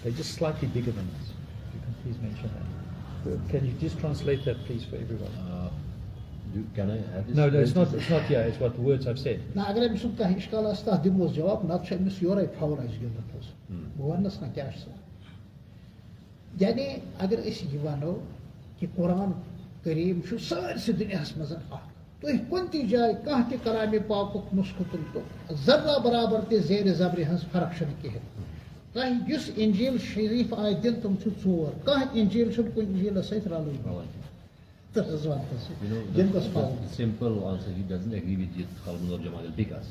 They're just slightly bigger than us. If you can please mention that. Can you just translate that, please, for everyone? Can I have this? No, it's not here. It's what the words I've said. ना अगर अमिस कह इश्काल आस्ता दिमोस जवाब ना तो Amish योरे फावर ice गिल्दत हस वनस ना क्या आसा यानी अगर इस युवानो कि कुरान करीम शु सारसे दुनियास मजन आख तो कुंती जाय कह के कलामे पाक मुस्कुतुल तो जर्रा बराबर ते जेर जबरे हंस फरक छन के है कह युस इंजील शरीफ आय दिन तुम छु चोर कह इंजील छु को इंजील सहित रालू You know, the simple answer, he doesn't agree with the Talmud of Jamanil because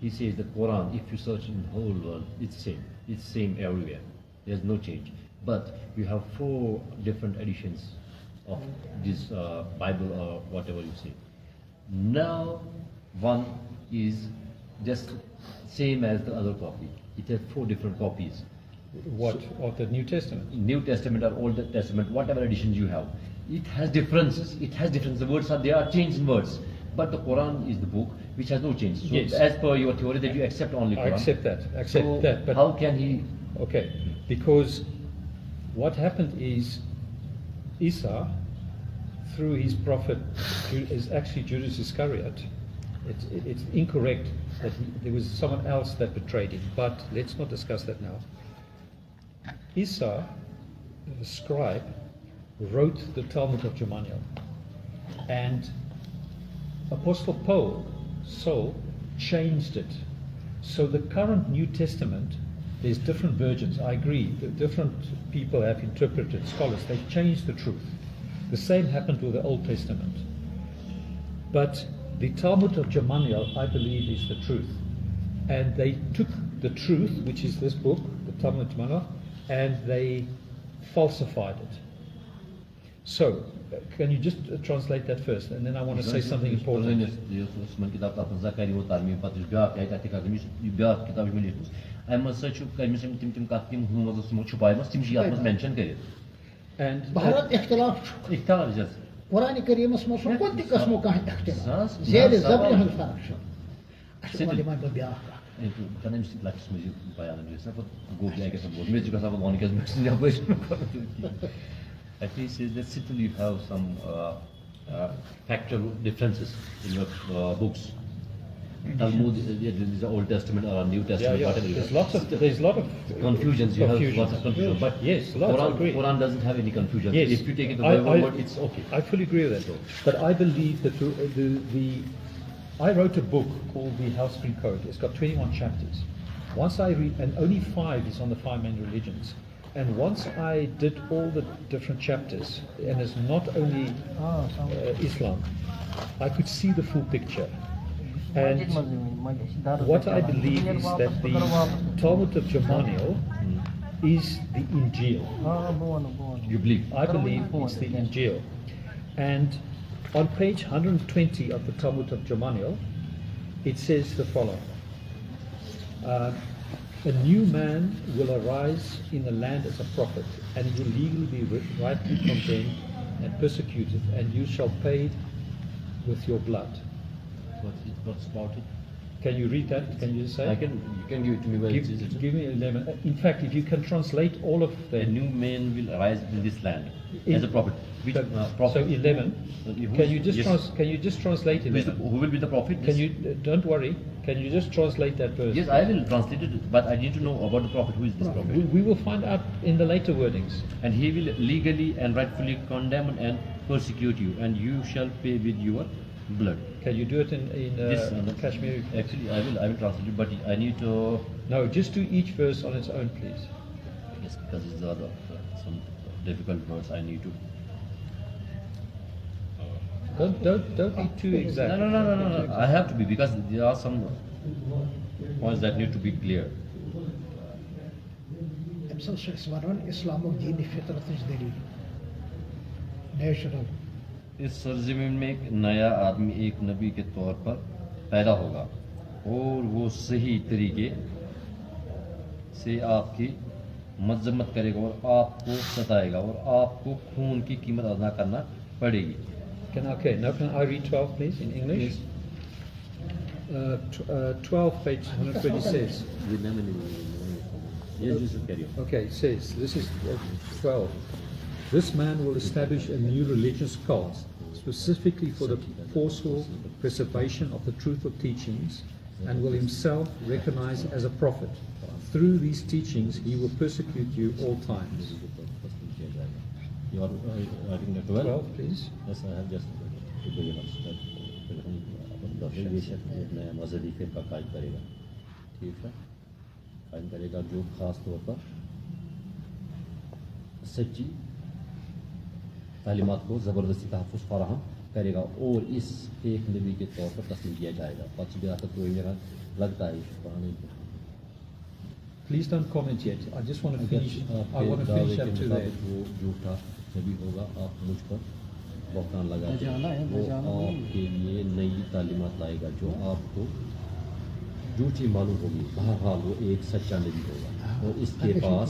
he says the Quran, if you search in the whole world, it's the same. It's the same everywhere. There's no change. But you have 4 different editions of this Bible or whatever you say. Now, one is just same as the other copy. It has 4 different copies. What? Of the New Testament? New Testament or Old Testament, whatever editions you have. It has differences. It has differences. The words they are changed in words. But the Quran is the book which has no change. So Yes. as per your theory that you accept only I Quran. accept that. So But how can he? okay, because what happened is Isa, through his prophet, is actually Judas Iscariot. It's incorrect that there was someone else that betrayed him. But let's not discuss that now. Isa, the scribe, wrote the Talmud of Gamaliel, and Apostle Paul changed it. So the current New Testament, there's different versions. I agree, the different people have interpreted, scholars, they've changed the truth. The same happened with the Old Testament. But the Talmud of Gamaliel, I believe, is the truth. And they took the truth, which is this book, the Talmud of Gamaliel, and they falsified it. So, can you just translate that first, and then I want to say something important. And قرآن کریم اس میں کون تی قسموں کا اختلاف زیر زبر ہن فرق شو اچھا علی ماں بیاہ Can I just like music by Alan? Go back and go. Music because I want to get at least that still you have some factual differences in your books. Talmud, is the Old Testament or New Testament. Yeah. There's a lot of confusions. You have lots of confusion. But yes, lots. I agree. Quran doesn't have any confusion. Yes. If you take it the Bible word, it's okay. I fully agree with that. But I believe that I wrote a book called The House Free Code. It's got 21 chapters. Once I read, and only 5 is on the 5 main religions. And once I did all the different chapters, and it's not only Islam, I could see the full picture. And what I believe is that the Talmud of Gamaliel is the Injil. You believe? I believe it's the Injil. And on page 120 of the Talmud of Gamaliel, it says the following. A new man will arise in the land as a prophet, and he will legally be rightly condemned and persecuted, and you shall pay with your blood. What's about it? Can you read that? Can you just say? You can give it to me. Give me 11. In fact, if you can translate all of the... A new man will arise in this land as a prophet. Which prophet? So 11. Can you just translate 11? Who will be the prophet? Can you? Don't worry. Can you just translate that verse? Yes, I will translate it, but I need to know about the prophet. Who is this prophet? We will find out in the later wordings. And he will legally and rightfully condemn and persecute you, and you shall pay with your blood. Can you do it in Kashmiri? Actually, I will translate it, but I need to... No, just do each verse on its own, please. Yes, because it's some difficult words I need to... Don't be too exact. No. I have to be, because there are some points that need to be clear. Islam deen fitrat is dalil. Natural. इस सरजमीन में एक नया आदमी एक नबी के तौर पर पैदा होगा और वो सही तरीके से आपकी मजम्मत करेगा और आपको सताएगा और आपको खून की कीमत अदा करना पड़ेगी. Now can I read 12 please in English? 12 page 120 says. Yes, just carry on. Okay, it says, this is 12. This man will establish a new religious cult, specifically for the forceful preservation of the truth of teachings, and will himself recognize as a prophet. Through these teachings, he will persecute you all times. You are writing the 12, please. Yes, I have just very much that नया मजहबी फिरका कायम करेगा. ठीक है, कायम करेगा जो खास तौर पर सच्ची तालीमात को ज़बरदस्ती तहफ़्फ़ुज़ फ़राहम करेगा और इस एक नबी के तौर पर तस्लीम किया जाएगा. बात तो मेरा लगता है पुराने. Please don't comment yet. I just want to finish. I want to finish up to there. वो झूठा नबी होगा, आप मुझ पर बहकान लगाएंगे, वो आपके लिए नई तालीमात लाएगा जो आपको झूठी मालूम होगी. बहरहाल वो एक सच्चा नबी होगा और इसके पास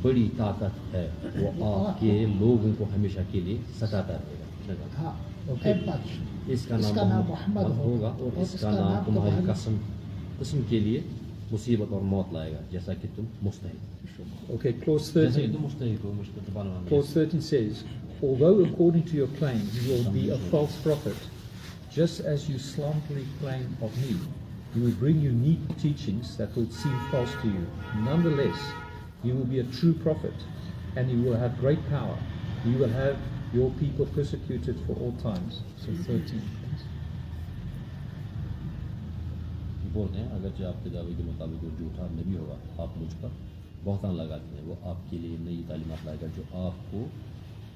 बड़ी ताकत है. वो आपके लोगों को हमेशा के लिए सताता रहेगा. इसका नाम मोहम्मद होगा और इसका नाम तुम्हारी कसम के लिए मुसीबत और मौत लाएगा जैसा कि तुम मुस्तहिक. Okay, clause 13. Clause 13 says, although according to your claim you will be a false prophet, just as you slanderously claim of me, He will bring you neat teachings that will seem false to you. Nonetheless, he will be a true prophet, and he will have great power. He will have your people persecuted for all times. So 13. बोलते हैं अगर जो आपके दावे के मुताबिक वो झूठा नबी होगा, आप मुझ पर बहतान लगाते हैं, वो आपके लिए नई तालीमात लाएगा जो आपको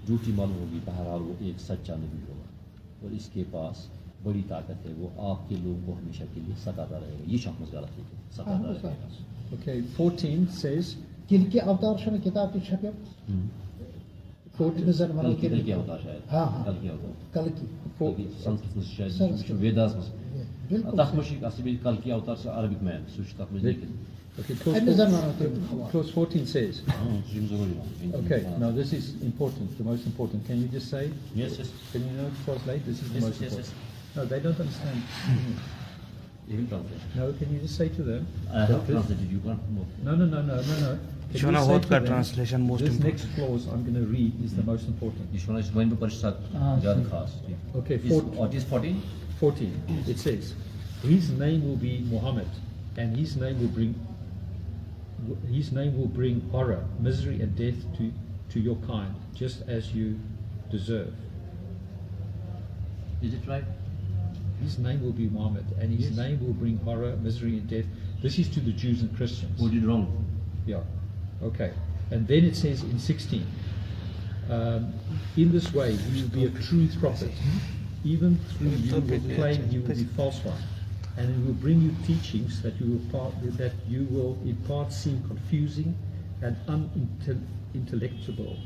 झूठी मालूम होगी, बहरहाल वो एक सच्चा नबी होगा और इसके पास बड़ी ताकत है, वो आपके लोगों को हमेशा के लिए सताता रहेगा. ये शख्स गलत है, सताता रहेगा. Okay, 14 says किल के अवतार शन किताब की छपे 14 जनवरी के कल की अवतार शायद. हां हां कल की अवतार, कल की संस्कृत में शायद वेदास में तक मशीक असली कल की अवतार से अरबिक में सुच तक में लेकिन. Okay, clause 14 says. Okay, now this is important, the most important. Can you just say? Yes, yes. Can you translate? This is the most important. Yes. No, they don't understand. You will translate. No, can you just say to them? I have translated. You can't move. No. Can you say to them, translation most this important. next clause I'm going to read is the most important. Ishwana is going to Parishad Jad Khas. Okay, What is 14? 14. It says, his name will be Muhammad, and his name will bring horror, misery, and death to your kind, just as you deserve. Is it right? His name will be Muhammad, and his name will bring horror, misery, and death. This is to the Jews and Christians. Who did wrong? Yeah. Okay. And then it says in 16, in this way he will be a truth prophet. Even through you will claim he will be false one, and he will bring you teachings that you will in part seem confusing and unintellectual.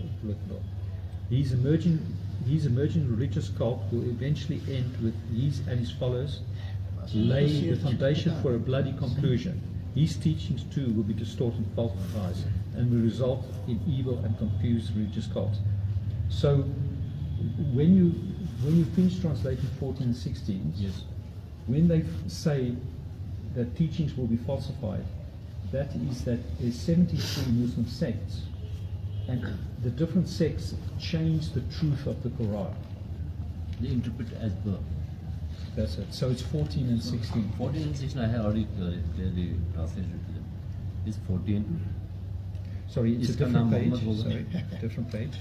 His emerging religious cult will eventually end with he and his followers lay the foundation for a bloody conclusion. These teachings too will be distorted and falsified and will result in evil and confused religious cults. So when you finish translating 14 and 16, Yes. when they say that teachings will be falsified, that is that there's 73 Muslim sects, and the different sects change the truth of the Quran. They interpret as the. That's it. So it's 14 and 16. 14 and 16 I have already clearly translated to them. It's 14. Sorry, it's a इसका different नाम page. Mohammad होगा. Sorry, different page.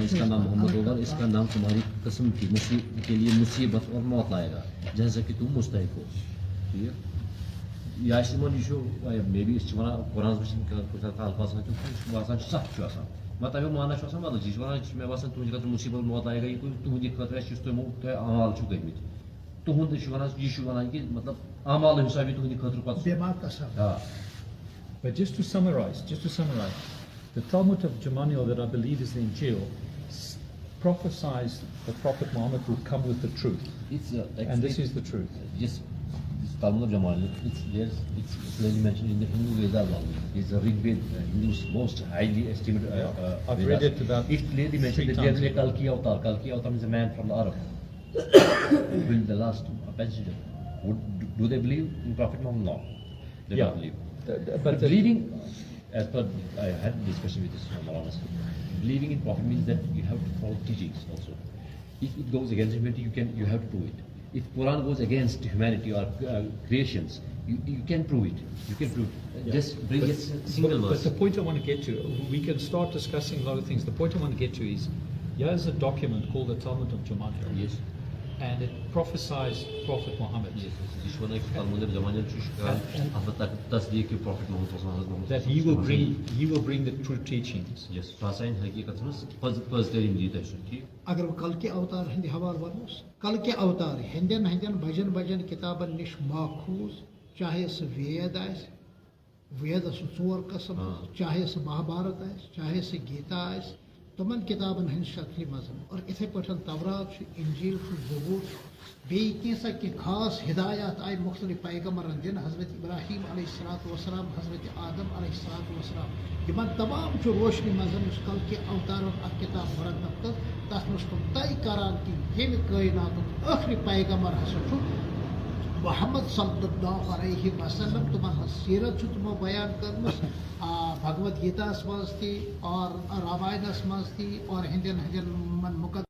इसका नाम मोहम्मद होगा, इसका नाम तुम्हारी कसम की के लिए मुसीबत और मौत लाएगा जैसा कि तुम मुस्तहिक हो. ठीक है. या इस्तेमाल इशू मे बी इस्तेमाल कुरान में कुछ अल्फाज हैं जो आसान सख्त जो आसान मतलब माना जो आसान मतलब जिस वाला मैं वासन तुझे का मुसीबत मौत आएगा ये कोई तुझे खतरा है जिस तो अमाल छु गइमित तुहुंद जो वाला ये छु वाला कि मतलब अमाल हिसाब से तुझे खतरा पास बेमार कसम. हां. But just to summarize, the Talmud of Jamaniel that I believe is the Injil prophesies that Prophet Muhammad will come with the truth. It's And this is the truth. Yes, this Talmud of Jamal, it's clearly mentioned in the Hindu Veda language. It's a Rig Veda, Hindu's most highly estimated. I've read it about It clearly mentioned that there is a Kalki Avatar. Kalki Avatar is a man from the Arab. Will the last messenger. Do they believe in Prophet Muhammad? No, they don't believe. But believing, as per I had a discussion with this Maulana, believing in Prophet means that you have to follow teachings also. If it goes against humanity, you have to prove it. If Quran goes against humanity or creations, you can prove it. You can prove it. Yeah. Just bring a single verse. But the point I want to get to, we can start discussing a lot of things. The point I want to get to is, here's a document called the Talmud of Jamaniel. Yes. And it prophesies Prophet Muhammad. Yes. This one is Talmud of Jamaniel. Prophet Muhammad. That he will bring the true teachings. Yes. Fasain hakikat mas first day in the ठीक. अगर वो कल के अवतार हिंदी हवाल वर्ष कल के अवतार हिंदन भजन किताबन निश माखूज चाहे सो वेद आस वेद सो 4 कसम चाहे सो महाभारत आस चाहे सो गीता आस तमन किताबन हंद शक्ल मजन और इथे पठन तवरात इंजील ज़बूर बे कैसा कि खास हिदायत आई मुख्तलिफ पैगम्बरन दिन हज़रत इब्राहीम अलैहिस्सलातु वस्सलाम हज़रत आदम अलैहिस्सलातु वस्सलाम यमन तमाम जो रोशनी मजन उस कल के अवतार और किताब मुरतब कर तथ मस तय करान कि ये कायनात आखिरी पैगम्बर हसु मोहम्मद सल्लल्लाहु अलैहि वसल्लम तुम सीरत तुम बयान करमस भगवद गीता मज थी और रामायण मज थी और हिंदन मन मुकद